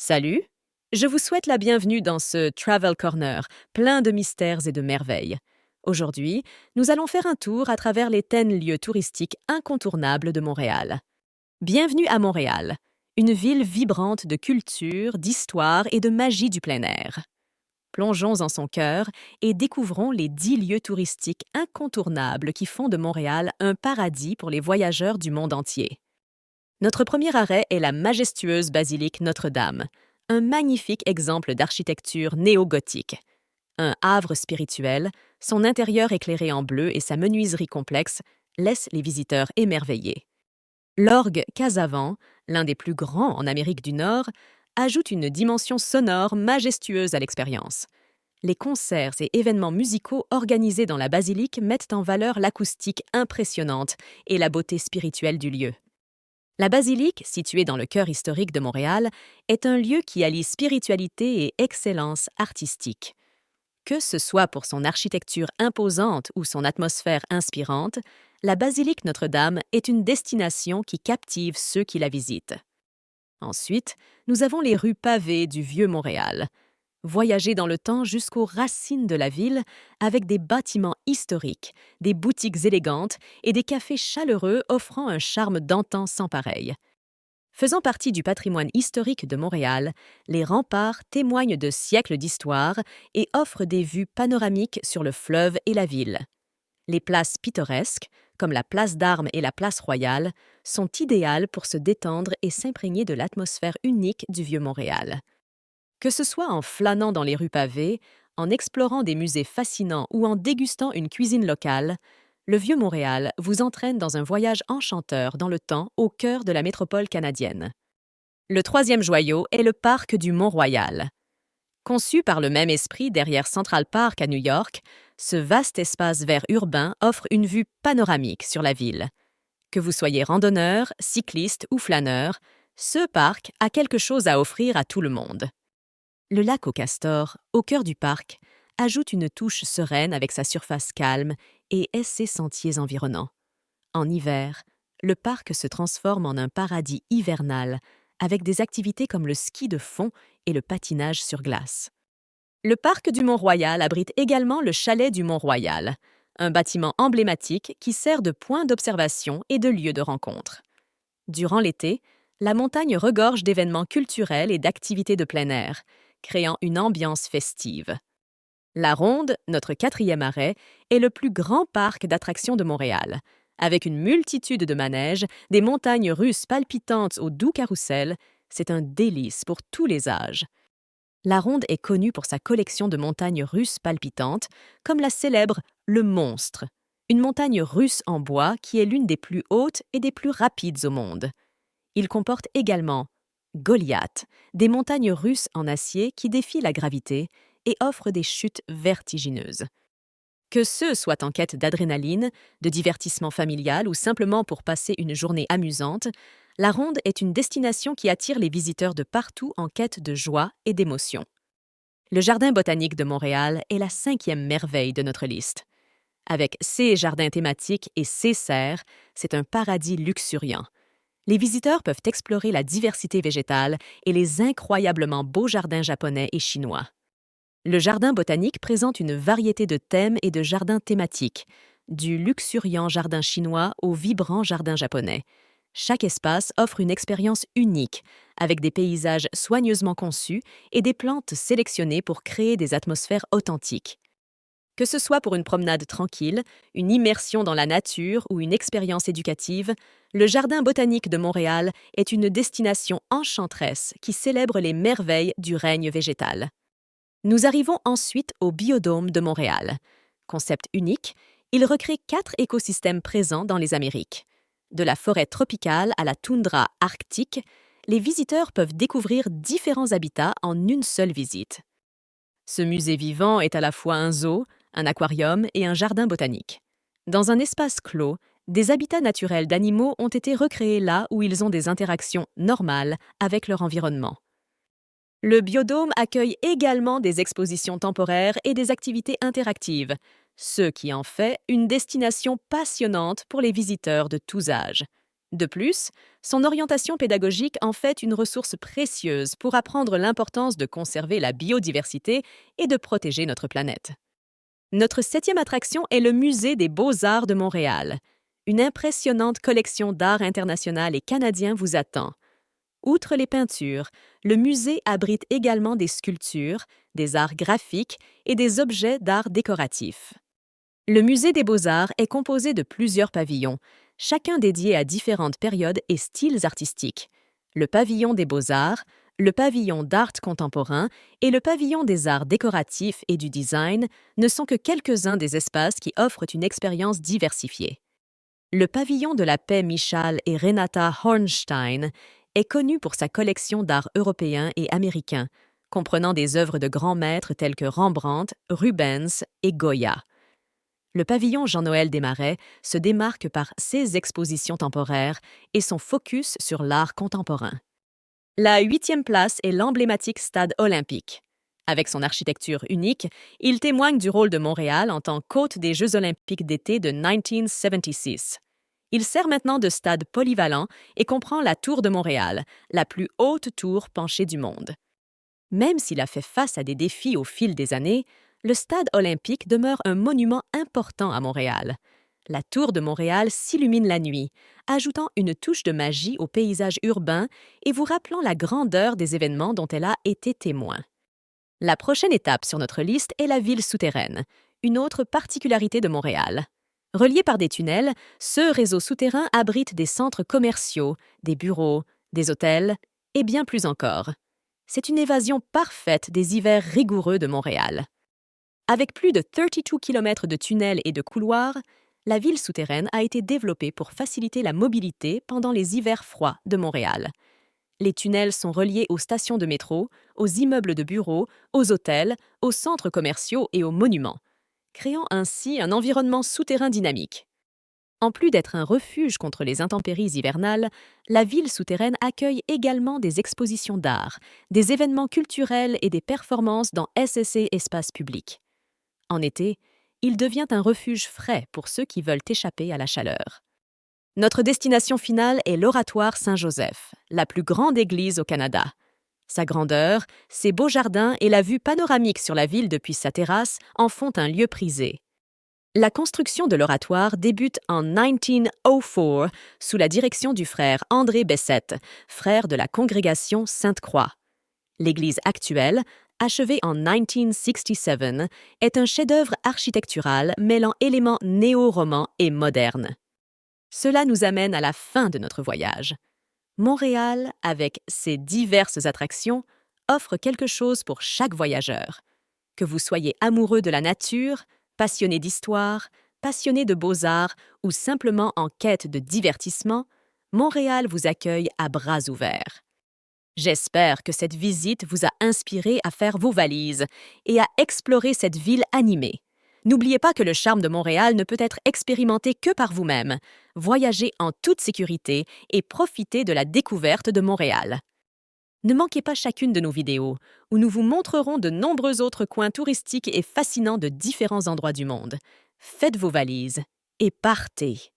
Salut, je vous souhaite la bienvenue dans ce Travel Corner, plein de mystères et de merveilles. Aujourd'hui, nous allons faire un tour à travers les 10 lieux touristiques incontournables de Montréal. Bienvenue à Montréal, une ville vibrante de culture, d'histoire et de magie du plein air. Plongeons en son cœur et découvrons les 10 lieux touristiques incontournables qui font de Montréal un paradis pour les voyageurs du monde entier. Notre premier arrêt est la majestueuse basilique Notre-Dame, un magnifique exemple d'architecture néo-gothique. Un havre spirituel, son intérieur éclairé en bleu et sa menuiserie complexe laissent les visiteurs émerveillés. L'orgue Casavant, l'un des plus grands en Amérique du Nord, ajoute une dimension sonore majestueuse à l'expérience. Les concerts et événements musicaux organisés dans la basilique mettent en valeur l'acoustique impressionnante et la beauté spirituelle du lieu. La basilique, située dans le cœur historique de Montréal, est un lieu qui allie spiritualité et excellence artistique. Que ce soit pour son architecture imposante ou son atmosphère inspirante, la basilique Notre-Dame est une destination qui captive ceux qui la visitent. Ensuite, nous avons les rues pavées du Vieux Montréal. Voyager dans le temps jusqu'aux racines de la ville avec des bâtiments historiques, des boutiques élégantes et des cafés chaleureux offrant un charme d'antan sans pareil. Faisant partie du patrimoine historique de Montréal, les remparts témoignent de siècles d'histoire et offrent des vues panoramiques sur le fleuve et la ville. Les places pittoresques, comme la place d'Armes et la place Royale, sont idéales pour se détendre et s'imprégner de l'atmosphère unique du Vieux Montréal. Que ce soit en flânant dans les rues pavées, en explorant des musées fascinants ou en dégustant une cuisine locale, le Vieux-Montréal vous entraîne dans un voyage enchanteur dans le temps au cœur de la métropole canadienne. Le troisième joyau est le parc du Mont-Royal. Conçu par le même esprit derrière Central Park à New York, ce vaste espace vert urbain offre une vue panoramique sur la ville. Que vous soyez randonneur, cycliste ou flâneur, ce parc a quelque chose à offrir à tout le monde. Le lac aux castors, au cœur du parc, ajoute une touche sereine avec sa surface calme et ses sentiers environnants. En hiver, le parc se transforme en un paradis hivernal, avec des activités comme le ski de fond et le patinage sur glace. Le parc du Mont-Royal abrite également le chalet du Mont-Royal, un bâtiment emblématique qui sert de point d'observation et de lieu de rencontre. Durant l'été, la montagne regorge d'événements culturels et d'activités de plein air, créant une ambiance festive. La Ronde, notre quatrième arrêt, est le plus grand parc d'attractions de Montréal. Avec une multitude de manèges, des montagnes russes palpitantes au doux carrousel, c'est un délice pour tous les âges. La Ronde est connue pour sa collection de montagnes russes palpitantes, comme la célèbre Le Monstre, une montagne russe en bois qui est l'une des plus hautes et des plus rapides au monde. Il comporte également Goliath, des montagnes russes en acier qui défient la gravité et offrent des chutes vertigineuses. Que ceux soient en quête d'adrénaline, de divertissement familial ou simplement pour passer une journée amusante, la Ronde est une destination qui attire les visiteurs de partout en quête de joie et d'émotion. Le Jardin botanique de Montréal est la 5e merveille de notre liste. Avec ses jardins thématiques et ses serres, c'est un paradis luxuriant. Les visiteurs peuvent explorer la diversité végétale et les incroyablement beaux jardins japonais et chinois. Le jardin botanique présente une variété de thèmes et de jardins thématiques, du luxuriant jardin chinois au vibrant jardin japonais. Chaque espace offre une expérience unique, avec des paysages soigneusement conçus et des plantes sélectionnées pour créer des atmosphères authentiques. Que ce soit pour une promenade tranquille, une immersion dans la nature ou une expérience éducative, le Jardin botanique de Montréal est une destination enchanteresse qui célèbre les merveilles du règne végétal. Nous arrivons ensuite au Biodôme de Montréal. Concept unique, il recrée 4 écosystèmes présents dans les Amériques. De la forêt tropicale à la toundra arctique, les visiteurs peuvent découvrir différents habitats en une seule visite. Ce musée vivant est à la fois un zoo, un aquarium et un jardin botanique. Dans un espace clos, des habitats naturels d'animaux ont été recréés là où ils ont des interactions normales avec leur environnement. Le biodôme accueille également des expositions temporaires et des activités interactives, ce qui en fait une destination passionnante pour les visiteurs de tous âges. De plus, son orientation pédagogique en fait une ressource précieuse pour apprendre l'importance de conserver la biodiversité et de protéger notre planète. Notre septième attraction est le Musée des Beaux-Arts de Montréal. Une impressionnante collection d'art international et canadien vous attend. Outre les peintures, le musée abrite également des sculptures, des arts graphiques et des objets d'art décoratif. Le Musée des Beaux-Arts est composé de plusieurs pavillons, chacun dédié à différentes périodes et styles artistiques. Le pavillon des Beaux-Arts, le pavillon d'art contemporain et le pavillon des arts décoratifs et du design ne sont que quelques-uns des espaces qui offrent une expérience diversifiée. Le pavillon de la paix Michal et Renata Hornstein est connu pour sa collection d'art européen et américain, comprenant des œuvres de grands maîtres tels que Rembrandt, Rubens et Goya. Le pavillon Jean-Noël Desmarais se démarque par ses expositions temporaires et son focus sur l'art contemporain. La 8e place est l'emblématique Stade olympique. Avec son architecture unique, il témoigne du rôle de Montréal en tant qu'hôte des Jeux olympiques d'été de 1976. Il sert maintenant de stade polyvalent et comprend la Tour de Montréal, la plus haute tour penchée du monde. Même s'il a fait face à des défis au fil des années, le Stade olympique demeure un monument important à Montréal. La Tour de Montréal s'illumine la nuit, ajoutant une touche de magie au paysage urbain et vous rappelant la grandeur des événements dont elle a été témoin. La prochaine étape sur notre liste est la ville souterraine, une autre particularité de Montréal. Relié par des tunnels, ce réseau souterrain abrite des centres commerciaux, des bureaux, des hôtels et bien plus encore. C'est une évasion parfaite des hivers rigoureux de Montréal. Avec plus de 32 km de tunnels et de couloirs, la ville souterraine a été développée pour faciliter la mobilité pendant les hivers froids de Montréal. Les tunnels sont reliés aux stations de métro, aux immeubles de bureaux, aux hôtels, aux centres commerciaux et aux monuments, créant ainsi un environnement souterrain dynamique. En plus d'être un refuge contre les intempéries hivernales, la ville souterraine accueille également des expositions d'art, des événements culturels et des performances dans SSC Espace Public. En été, il devient un refuge frais pour ceux qui veulent échapper à la chaleur. Notre destination finale est l'Oratoire Saint-Joseph, la plus grande église au Canada. Sa grandeur, ses beaux jardins et la vue panoramique sur la ville depuis sa terrasse en font un lieu prisé. La construction de l'oratoire débute en 1904 sous la direction du frère André Bessette, frère de la congrégation Sainte-Croix. L'église actuelle, achevée en 1967, est un chef-d'œuvre architectural mêlant éléments néo-romans et modernes. Cela nous amène à la fin de notre voyage. Montréal, avec ses diverses attractions, offre quelque chose pour chaque voyageur. Que vous soyez amoureux de la nature, passionné d'histoire, passionné de beaux-arts ou simplement en quête de divertissement, Montréal vous accueille à bras ouverts. J'espère que cette visite vous a inspiré à faire vos valises et à explorer cette ville animée. N'oubliez pas que le charme de Montréal ne peut être expérimenté que par vous-même. Voyagez en toute sécurité et profitez de la découverte de Montréal. Ne manquez pas chacune de nos vidéos, où nous vous montrerons de nombreux autres coins touristiques et fascinants de différents endroits du monde. Faites vos valises et partez!